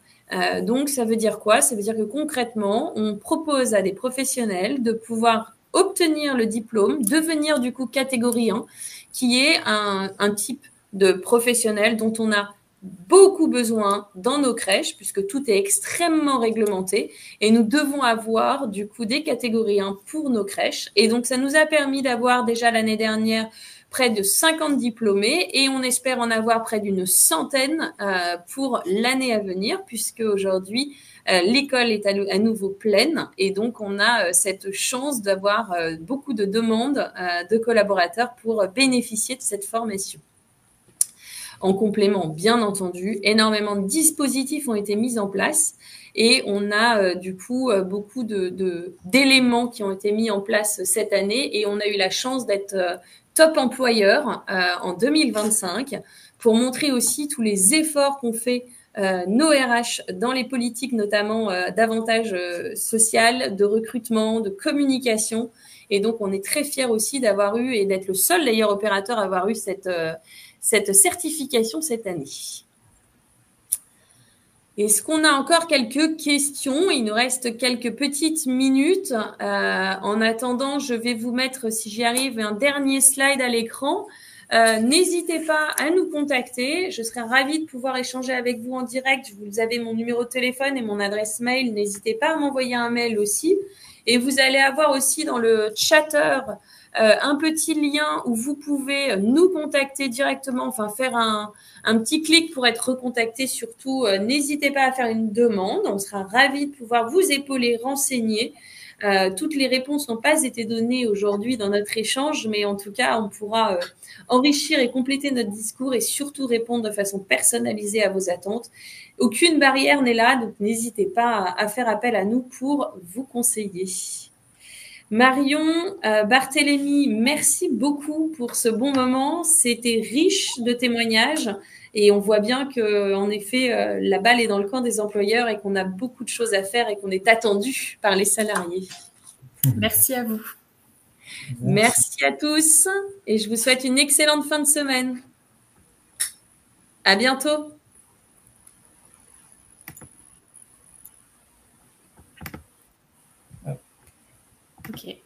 Donc, ça veut dire quoi? Ça veut dire que concrètement, on propose à des professionnels de pouvoir obtenir le diplôme, devenir du coup catégorie 1, qui est un type de professionnel dont on a beaucoup besoin dans nos crèches, puisque tout est extrêmement réglementé, et nous devons avoir du coup des catégories 1 pour nos crèches. Et donc, ça nous a permis d'avoir déjà l'année dernière près de 50 diplômés, et on espère en avoir près d'une centaine pour l'année à venir, puisque aujourd'hui, l'école est à nouveau pleine, et donc on a cette chance d'avoir beaucoup de demandes de collaborateurs pour bénéficier de cette formation. En complément, bien entendu, énormément de dispositifs ont été mis en place et on a du coup beaucoup d'éléments qui ont été mis en place cette année, et on a eu la chance d'être top employeur en 2025 pour montrer aussi tous les efforts qu'ont fait nos RH dans les politiques, notamment d'avantages social, de recrutement, de communication. Et donc, on est très fiers aussi d'avoir eu, et d'être le seul d'ailleurs opérateur à avoir eu cette certification cette année. Est-ce qu'on a encore quelques questions? Il nous reste quelques petites minutes. En attendant, je vais vous mettre, si j'y arrive, un dernier slide à l'écran. N'hésitez pas à nous contacter. Je serai ravie de pouvoir échanger avec vous en direct. Vous avez mon numéro de téléphone et mon adresse mail. N'hésitez pas à m'envoyer un mail aussi. Et vous allez avoir aussi dans le chatter un petit lien où vous pouvez nous contacter directement, enfin faire un petit clic pour être recontacté. Surtout, n'hésitez pas à faire une demande. On sera ravis de pouvoir vous épauler, renseigner. Toutes les réponses n'ont pas été données aujourd'hui dans notre échange, mais en tout cas, on pourra enrichir et compléter notre discours et surtout répondre de façon personnalisée à vos attentes. Aucune barrière n'est là, donc n'hésitez pas à faire appel à nous pour vous conseiller. Marion, Barthélémy, merci beaucoup pour ce bon moment. C'était riche de témoignages et on voit bien que, en effet, la balle est dans le camp des employeurs et qu'on a beaucoup de choses à faire et qu'on est attendu par les salariés. Merci à vous. Merci à tous et je vous souhaite une excellente fin de semaine. À bientôt. Ok,